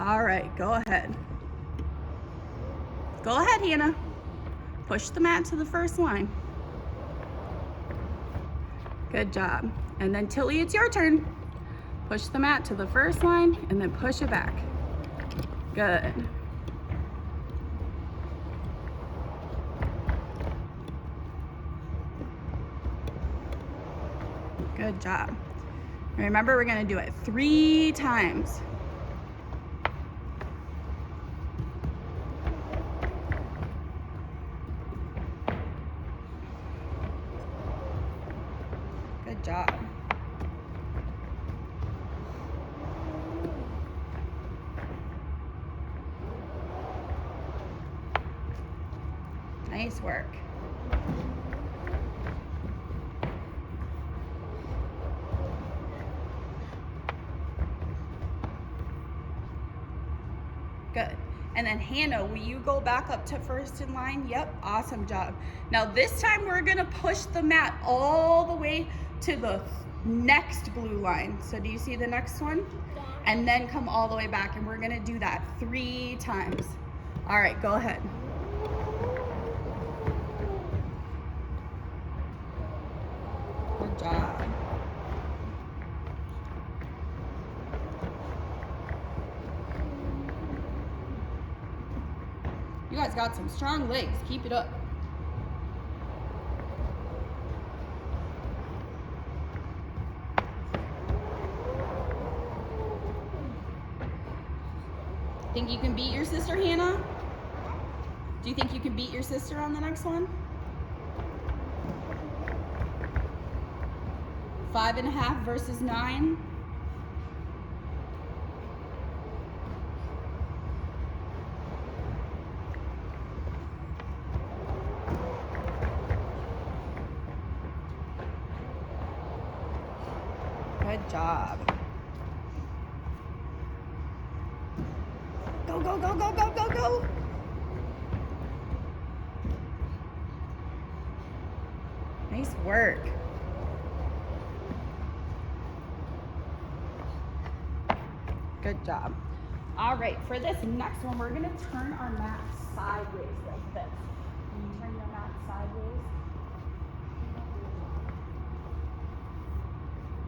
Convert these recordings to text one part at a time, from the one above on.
All right, go ahead. Go ahead, Hannah. Push the mat to the first line. Good job. And then Tilly, it's your turn. Push the mat to the first line and then push it back. Good. Good job. Remember, we're gonna do it 3 times. Good job. Nice work. Good. And then Hannah, will you go back up to first in line? Yep, awesome job. Now this time we're gonna push the mat all the way to the next blue line. So do you see the next one? Yeah. And then come all the way back, and we're gonna do that 3 times. All right, go ahead. Good job. You guys got some strong legs. Keep it up. Think you can beat your sister, Hannah? Do you think you can beat your sister on the next one? 5.5 versus 9. Good job. Go, go, go, go, go, go, go. Nice work. Good job. All right, for this next one, we're gonna turn our mat sideways like this. Can you turn your mat sideways?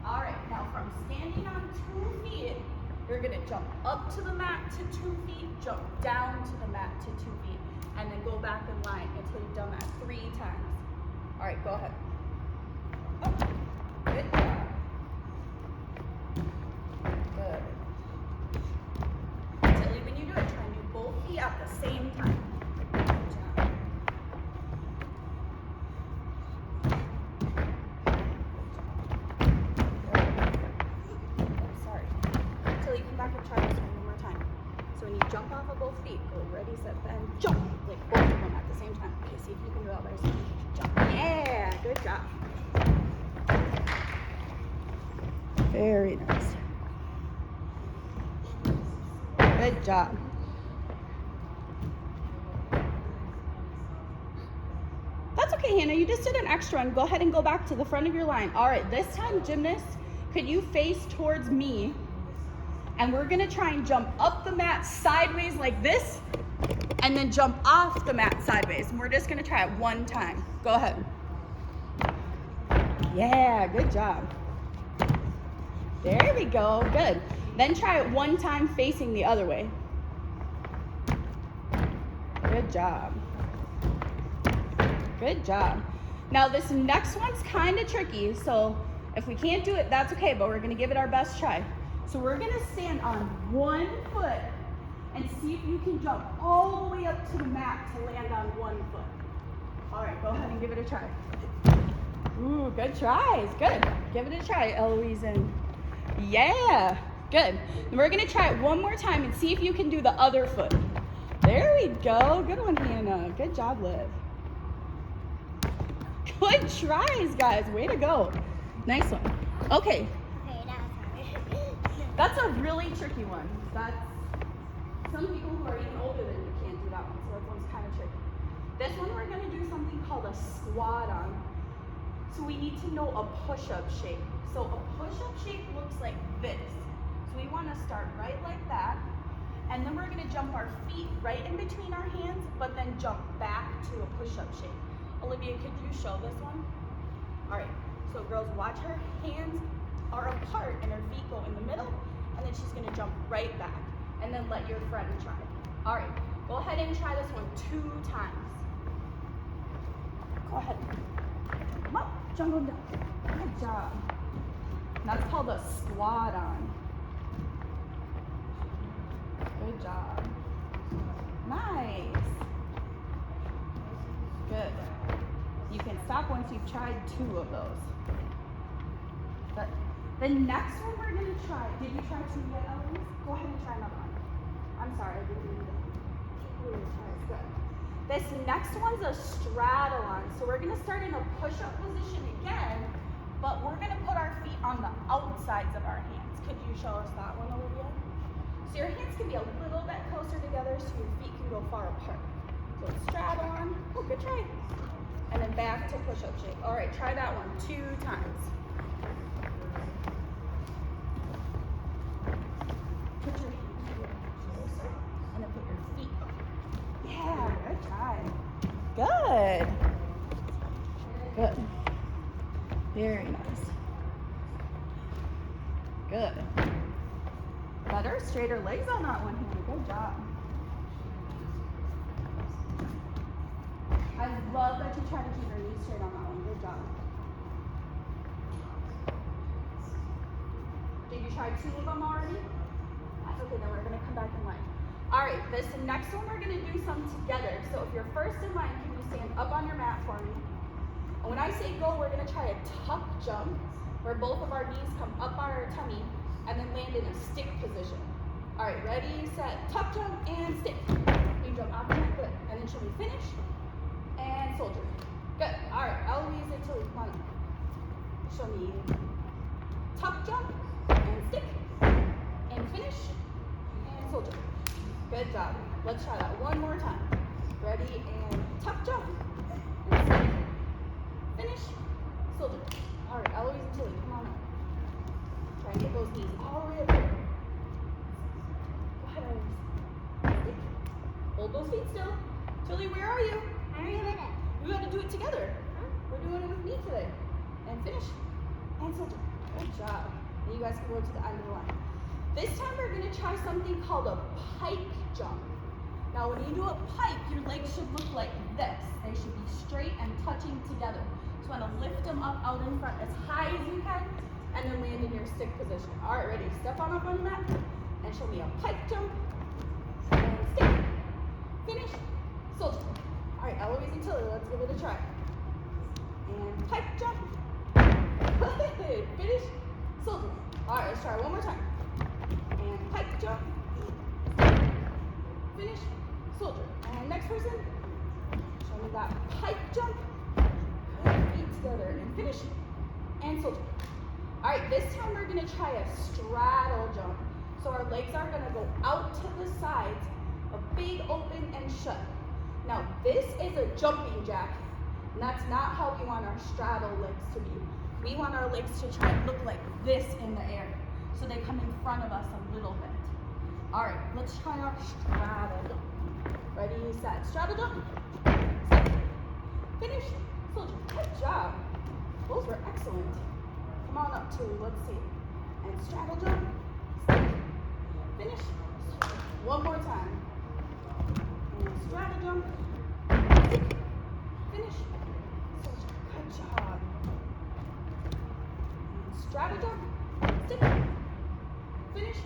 All right, now from standing on 2 feet, you're gonna jump up to the mat to 2 feet, jump down to the mat to 2 feet, and then go back in line until you've done that 3 times. All right, go ahead. Oh, good job. Good. Tilly, when you do it, try and do both feet at the same time. Good job. So when you jump off of both feet, go ready, set, and jump. Like both of them at the same time. Okay, see if you can do that by yourself. Jump. Yeah, good job. Very nice. Good job. That's okay, Hannah. You just did an extra one. Go ahead and go back to the front of your line. All right, this time, gymnasts, could you face towards me? And we're gonna try and jump up the mat sideways like this, and then jump off the mat sideways. And we're just gonna try it 1 time. Go ahead. Yeah, good job. There we go, good. Then try it 1 time facing the other way. Good job. Good job. Now this next one's kind of tricky, so if we can't do it, that's okay, but we're gonna give it our best try. So we're gonna stand on 1 foot and see if you can jump all the way up to the mat to land on 1 foot. All right, go ahead and give it a try. Ooh, good tries, good. Give it a try, Eloise, and yeah, good. And we're gonna try it 1 more time and see if you can do the other foot. There we go, good one, Hannah. Good job, Liv. Good tries, guys, way to go. Nice one. Okay. That's a really tricky one. That's some people who are even older than you can't do that one, so that one's kind of tricky. This one we're gonna do something called a squat on. So we need to know a push-up shape. So a push-up shape looks like this. So we wanna start right like that, And then we're gonna jump our feet right in between our hands, but then jump back to a push-up shape. Olivia, could you show this one? All right, so girls, watch her hands are apart and her feet go in the middle, and then she's gonna jump right back, and then let your friend try. All right, go ahead and try this one 2 times. Go ahead. Come up, jump on down. Good job. That's called a squat on. Good job. Nice. Good. You can stop once you've tried 2 of those. But the next one we're gonna try, did you try 2 yet, Eloise? Go ahead and try another one. I'm sorry, I didn't mean to. Good. This next one's a straddle on. So we're gonna start in a push-up position again, but we're gonna put our feet on the outsides of our hands. Could you show us that one, Olivia? So your hands can be a little bit closer together so your feet can go far apart. So straddle on, oh, good try. And then back to push-up shape. All right, try that one 2 times. Put your hands closer and then put your feet up. Yeah, good try. Good. Good. Very nice. Good. Better, straighter legs on that one, Hannah. Good job. I love that you try to keep your knees straight on that one. Good job. Did you try 2 of them already? That's okay, then we're gonna come back in line. All right, this next one we're gonna do some together. So if you're first in line, can you stand up on your mat for me? And when I say go, we're gonna try a tuck jump where both of our knees come up on our tummy and then land in a stick position. All right, ready, set, tuck jump, and stick. You jump off the mat, good. And then show me finish, and soldier. Good, all right, Eloise and Tilly, come on up. Show me tuck jump, and stick, and finish, and soldier. Good job. Let's try that one more time. Ready, and tuck jump, and stick, finish, soldier. All right, Eloise and Tilly, come on up. Try and get those knees all the way up here. Go ahead, Eloise. Hold those feet still. Tilly, where are you? We got to do it together. We're doing it with me today. And finish. And soldier. Good job. And you guys can go to the end of the line. This time we're going to try something called a pike jump. Now when you do a pike, your legs should look like this. They should be straight and touching together. So you want to lift them up out in front as high as you can, and then land in your stick position. All right, ready? Step on up on the mat and show me a pike jump. And stick. Finish. Soldier. All right, Eloise and Tilly, let's give it a try. And pike jump. Good. Finish. Soldier. All right, let's try one more time. And pike jump. Finish. Soldier. And next person. Show me that pike jump. Feet together and finish. And soldier. All right, this time we're gonna try a straddle jump. So our legs are gonna go out to the sides, a big open and shut. Now this is a jumping jack, and that's not how we want our straddle legs to be. We want our legs to try and look like this in the air, so they come in front of us a little bit. All right, let's try our straddle jump. Ready, set, straddle jump. Set. Finish, soldier. Good job. Those were excellent. Come on up, Tilly, let's see. And straddle jump, stick, finish, soldier. One more time. And straddle jump, stick, finish, soldier. Good job. And straddle jump, stick, finish,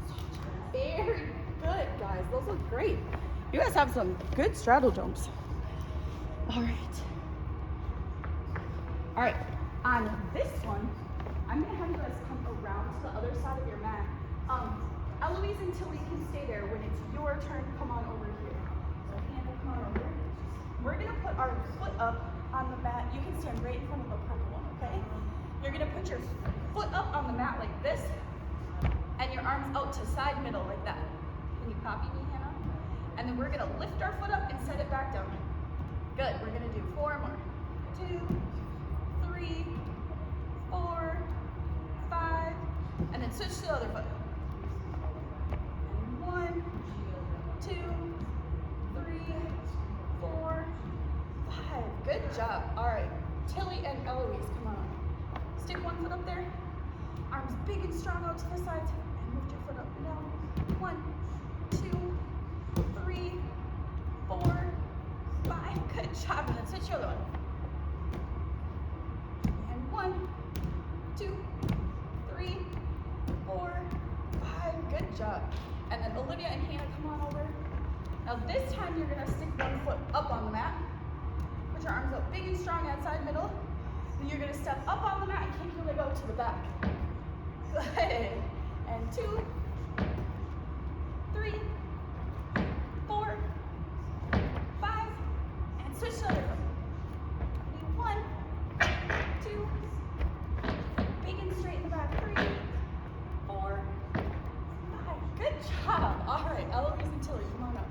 soldier. Very good, guys. Those look great. You guys have some good straddle jumps. All right. All right. On this one, I'm gonna have you guys come around to the other side of your mat. Eloise and Tilly can stay there. When it's your turn, come on over here. So Hannah, come on over. We're gonna put our foot up on the mat. You can stand right in front of the purple one, okay? You're gonna put your foot up on the mat like this, and your arms out to side middle like that. Can you copy me, Hannah? And then we're gonna lift our foot up and set it back down. Good, we're gonna do 4 more. 2, 3, 4, 5, and then switch to the other foot. And 1, job. All right, Tilly and Eloise, come on. Stick one foot up there. Arms big and strong out to the sides. And lift your foot up and down. 1, 2, 3, 4, 5. Good job. And then switch the other one. And 1, 2, 3, 4, 5. Good job. And then Olivia and Hannah, come on over. Now this time you're gonna stick one foot up on the mat. Put your arms up big and strong outside middle. Then you're gonna step up on the mat and kick your leg out to the back. Good. And 2, 3, 4, 5. And switch the other foot. 1, 2, big and straight in the back. 3, 4, 5. Good job. All right, Eloise and Tilly, come on up.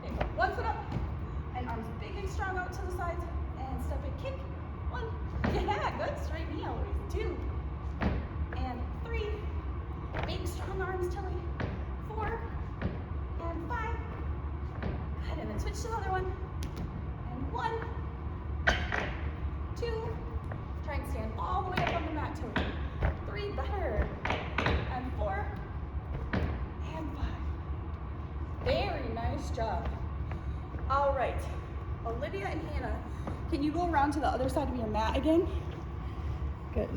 Okay, go one foot up, and arms big and strong out to the sides, and step and kick. 1, yeah, good, straight knee, Eloise. 2, and 3, big strong arms, Tilly. 4, and 5. Good, and then switch to the other one. And 1, 2, try and stand all the way up on the mat, Tilly. 3, better. And 4, and 5. Very nice job. All right, Olivia and Hannah, can you go around to the other side of your mat again? Good.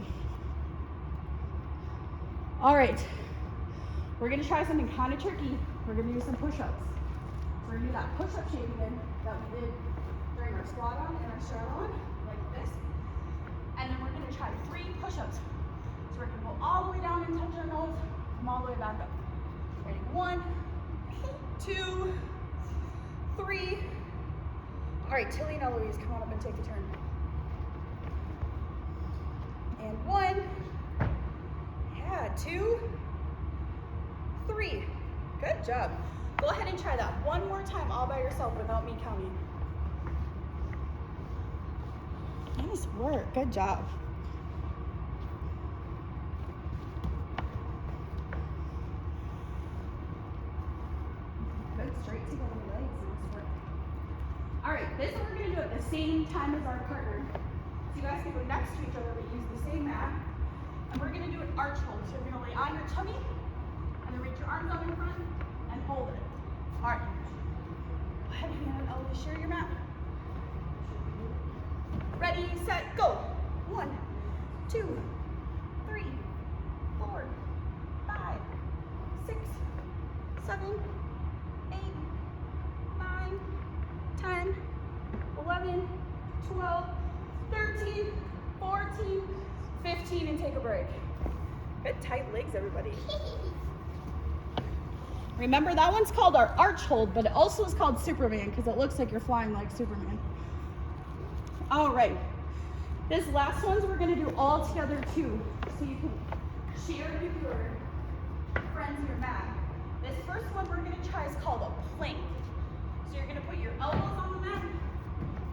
All right, we're gonna try something kind of tricky. We're gonna do some push-ups. We're gonna do that push-up shape again that we did during our squat on and our straddle on, like this. And then we're gonna try 3 push-ups. So we're gonna go all the way down and touch our nose, come all the way back up. Ready, 1, 2, 3. All right, Tilly and Eloise, come on up and take a turn. And 1, yeah, 2, 3. Good job. Go ahead and try that one more time all by yourself without me counting. Nice work, good job. Good, straight together legs, nice work. All right, this one we're gonna do at the same time as our partner. So you guys can go next to each other, but use the same mat. And we're gonna do an arch hold. So you're gonna lay on your tummy, and then reach your arms up in front, and hold it. All right. Go ahead, Hannah and Eloise, share your mat. Ready, set, go. 1, 2, 3, 4, 5, 6, 7, 8, 9, 10, 11, 12, 13, 14, 15, and take a break. Good tight legs, everybody. Remember, that one's called our arch hold, but it also is called Superman because it looks like you're flying like Superman. All right, this last one's we're gonna do all together too, so you can share with your friends your mat. This first one we're gonna try is called a plank. So you're gonna put your elbows on the mat,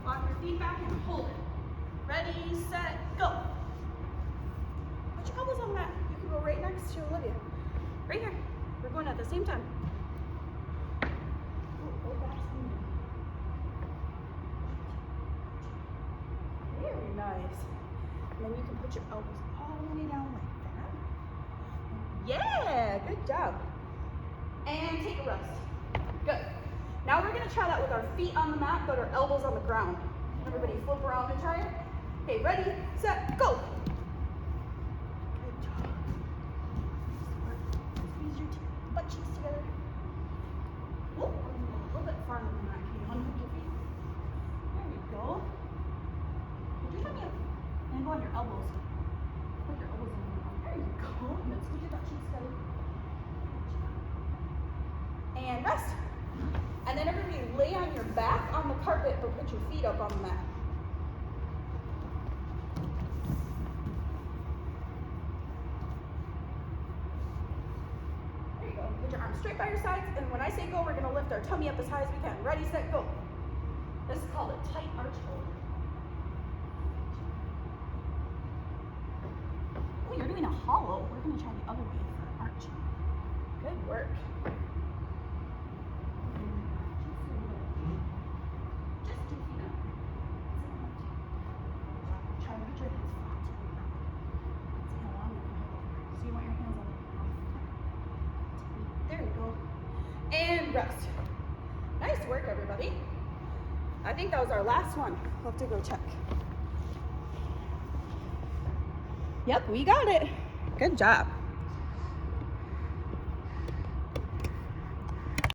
walk your feet back and hold it. Ready, set, go. Put your elbows on the mat. You can go right next to Olivia. Right here. We're going at the same time. Very nice. And then you can put your elbows all the way down like that. Yeah, good job. And take a rest. Good. Now we're gonna try that with our feet on the mat, but our elbows on the ground. Everybody flip around and try it. Okay, ready, set, go. Good job. Squeeze your butt cheeks together. Whoop, a little bit farther than that. Can you unhook your feet? There we go. Put your tummy up. And go on your elbows. Put your elbows on the ground. There you go. And then squeeze your butt cheeks together. And rest. And then everybody lay on your back on the carpet, but put your feet up on the mat. There you go. Put your arms straight by your sides, and when I say go, we're gonna lift our tummy up as high as we can. Ready, set, go. This is called a tight arch hold. Oh, you're doing a hollow. We're gonna try the other way for an arch. Good work. Just 2 feet up. big rest. Nice work, everybody. I think that was our last one. We'll have to go check. Yep, we got it. Good job.